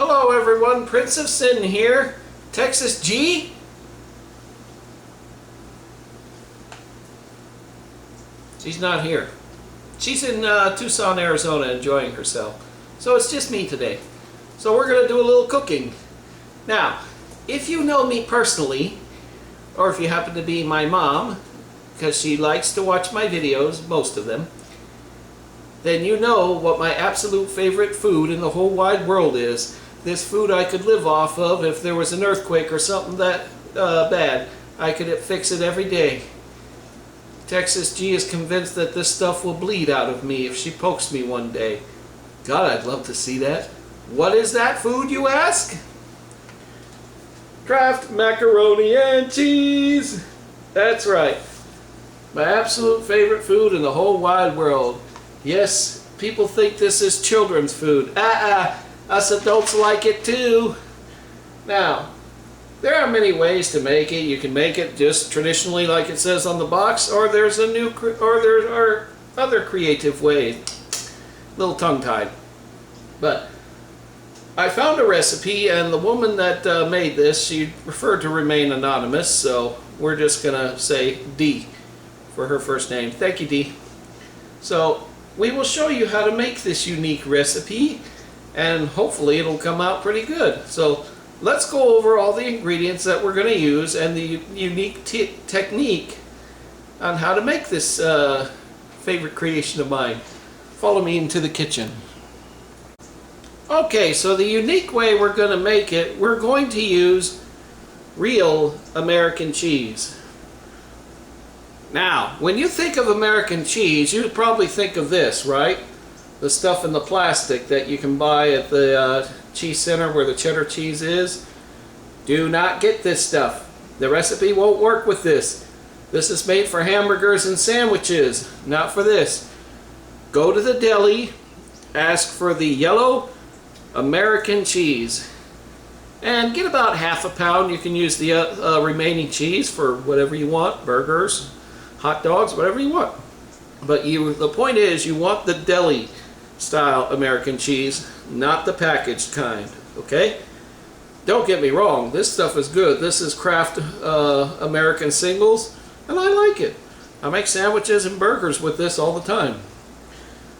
Hello everyone, Prince of Sin here. Texas G? She's not here. She's in Tucson, Arizona enjoying herself. So it's just me today. So we're going to do a little cooking. Now, if you know me personally, or if you happen to be my mom, because she likes to watch my videos, most of them, then you know what my absolute favorite food in the whole wide world is. This food I could live off of if there was an earthquake or something that bad. I could fix it every day. Texas G is convinced that this stuff will bleed out of me if she pokes me one day. God, I'd love to see that. What is that food, you ask? Kraft Macaroni and Cheese! That's right. My absolute favorite food in the whole wide world. Yes, people think this is children's food. Us adults like it too. Now, there are many ways to make it. You can make it just traditionally like it says on the box, or there are other creative ways. A little tongue-tied. But I found a recipe, and the woman that made this, she preferred to remain anonymous, so we're just gonna say D for her first name. Thank you, D. So we will show you how to make this unique recipe, and hopefully it'll come out pretty good. So let's go over all the ingredients that we're going to use and the unique technique on how to make this favorite creation of mine. Follow me into the kitchen. Okay, so the unique way we're going to make it, we're going to use real American cheese. Now, when you think of American cheese, you probably think of this, right? The stuff in the plastic that you can buy at the cheese center where the cheddar cheese is. Do not get this stuff. The recipe won't work with this. This is made for hamburgers and sandwiches, not for this. Go to the deli, ask for the yellow American cheese, and get about half a pound. You can use the remaining cheese for whatever you want, burgers, hot dogs, whatever you want. But the point is, you want the deli style American cheese, not the packaged kind, okay? Don't get me wrong, this stuff is good. This is Kraft American Singles, and I like it. I make sandwiches and burgers with this all the time.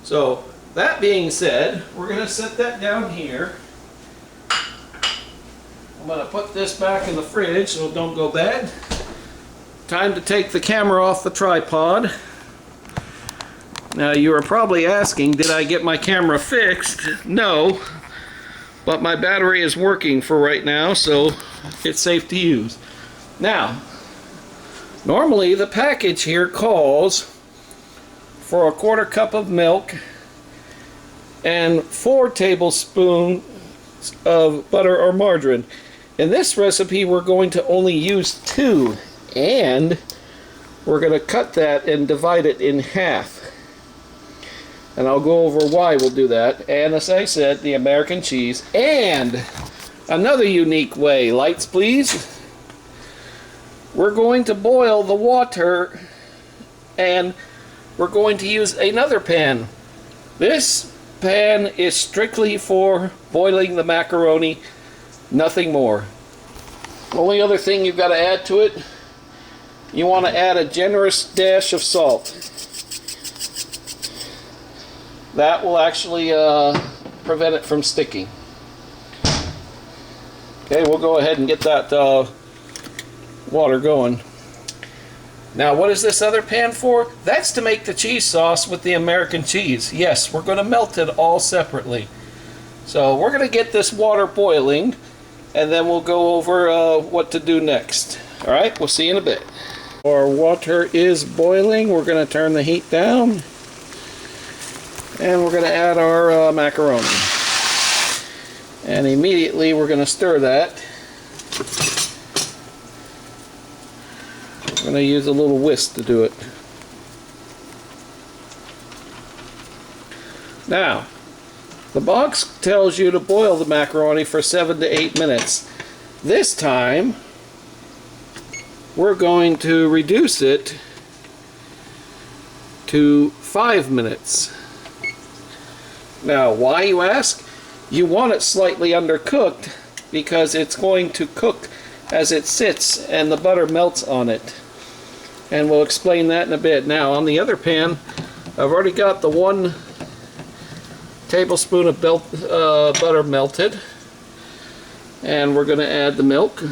So, that being said, we're going to set that down here. I'm going to put this back in the fridge so it don't go bad. Time to take the camera off the tripod. Now you are probably asking, did I get my camera fixed? No, but my battery is working for right now, so it's safe to use. Now, normally the package here calls for a 1/4 cup of milk and 4 tablespoons of butter or margarine. In this recipe we're going to only use 2, and we're going to cut that and divide it in half. And I'll go over why we'll do that. And as I said, the American cheese. And another unique way, lights please. We're going to boil the water, and we're going to use another pan. This pan is strictly for boiling the macaroni, nothing more. Only other thing you've got to add to it, you want to add a generous dash of salt. That will actually prevent it from sticking. Okay, we'll go ahead and get that water going. Now, what is this other pan for? That's to make the cheese sauce with the American cheese. Yes, we're going to melt it all separately. So we're going to get this water boiling, and then we'll go over what to do next. All right, we'll see you in a bit. Our water is boiling. We're going to turn the heat down. And we're going to add our macaroni. And immediately we're going to stir that. We're going to use a little whisk to do it. Now, the box tells you to boil the macaroni for 7 to 8 minutes. This time, we're going to reduce it to 5 minutes. Now, why, you ask? you want it slightly undercooked because it's going to cook as it sits and the butter melts on it. And we'll explain that in a bit. Now on the other pan, I've already got the 1 tablespoon of butter melted, and we're going to add the milk.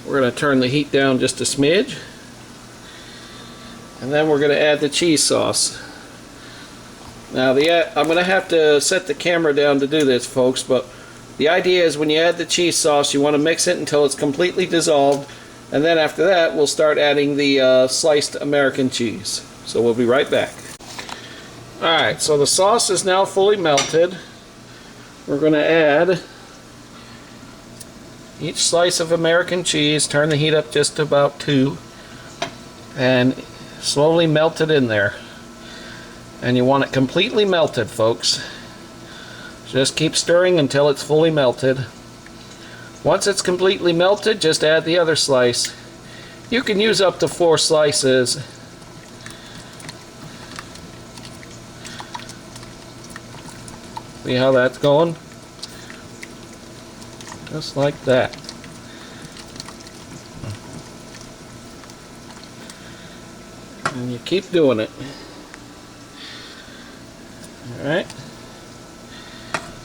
We're going to turn the heat down just a smidge, and then we're going to add the cheese sauce. Now I'm going to have to set the camera down to do this, folks, but the idea is when you add the cheese sauce, you want to mix it until it's completely dissolved, and then after that we'll start adding the sliced American cheese. So we'll be right back. Alright, so the sauce is now fully melted. We're going to add each slice of American cheese, turn the heat up just to about 2, and slowly melt it in there. And you want it completely melted, folks. Just keep stirring until it's fully melted. Once it's completely melted, just add the other slice. You can use up to 4 slices. See how that's going? Just like that. And you keep doing it. Alright.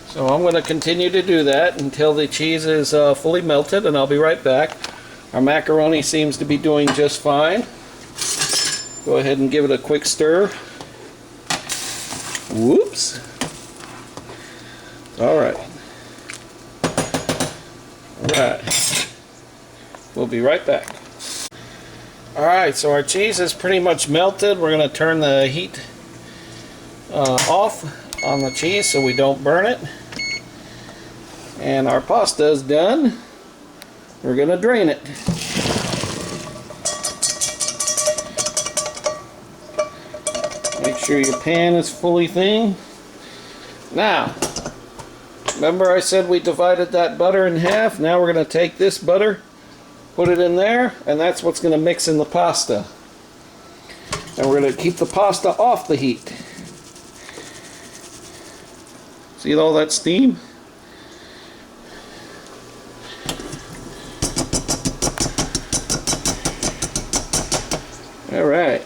So I'm going to continue to do that until the cheese is fully melted, and I'll be right back. Our macaroni seems to be doing just fine. Go ahead and give it a quick stir. Whoops. Alright. Alright. We'll be right back. Alright, so our cheese is pretty much melted. We're going to turn the heat off on the cheese so we don't burn it. And our pasta is done. We're going to drain it. Make sure your pan is fully thing. Now, remember I said we divided that butter in half? Now we're going to take this butter, put it in there, and that's what's going to mix in the pasta. And we're going to keep the pasta off the heat. See all that steam? Alright.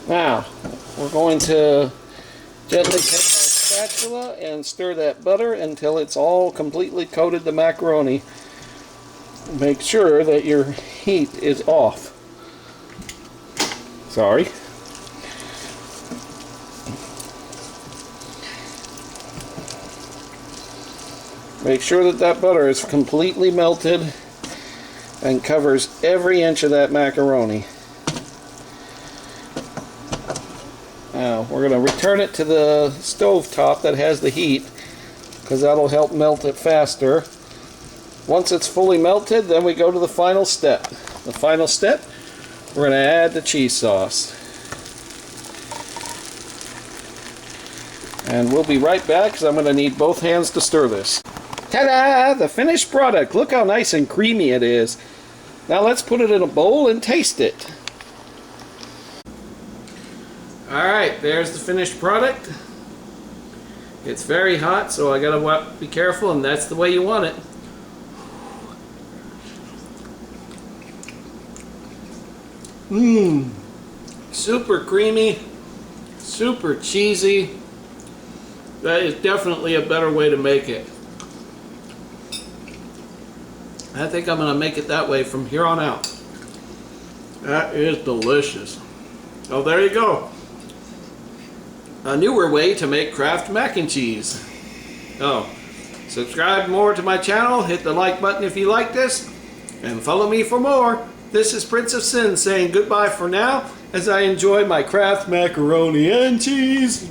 Now, we're going to gently take our spatula and stir that butter until it's all completely coated the macaroni. Make sure that your heat is off. Sorry. Make sure that that butter is completely melted and covers every inch of that macaroni. Now we're going to return it to the stove top that has the heat, because that'll help melt it faster. Once it's fully melted, then we go to the final step. The final step, we're going to add the cheese sauce. And we'll be right back because I'm going to need both hands to stir this. Ta-da! The finished product. Look how nice and creamy it is. Now let's put it in a bowl and taste it. Alright, there's the finished product. It's very hot, so I gotta be careful, and that's the way you want it. Mmm. Super creamy, super cheesy. That is definitely a better way to make it. I think I'm going to make it that way from here on out. That is delicious. Oh, there you go. A newer way to make Kraft Mac and Cheese. Oh, subscribe more to my channel, hit the like button if you like this, and follow me for more. This is Prince of Sin saying goodbye for now as I enjoy my Kraft Macaroni and Cheese.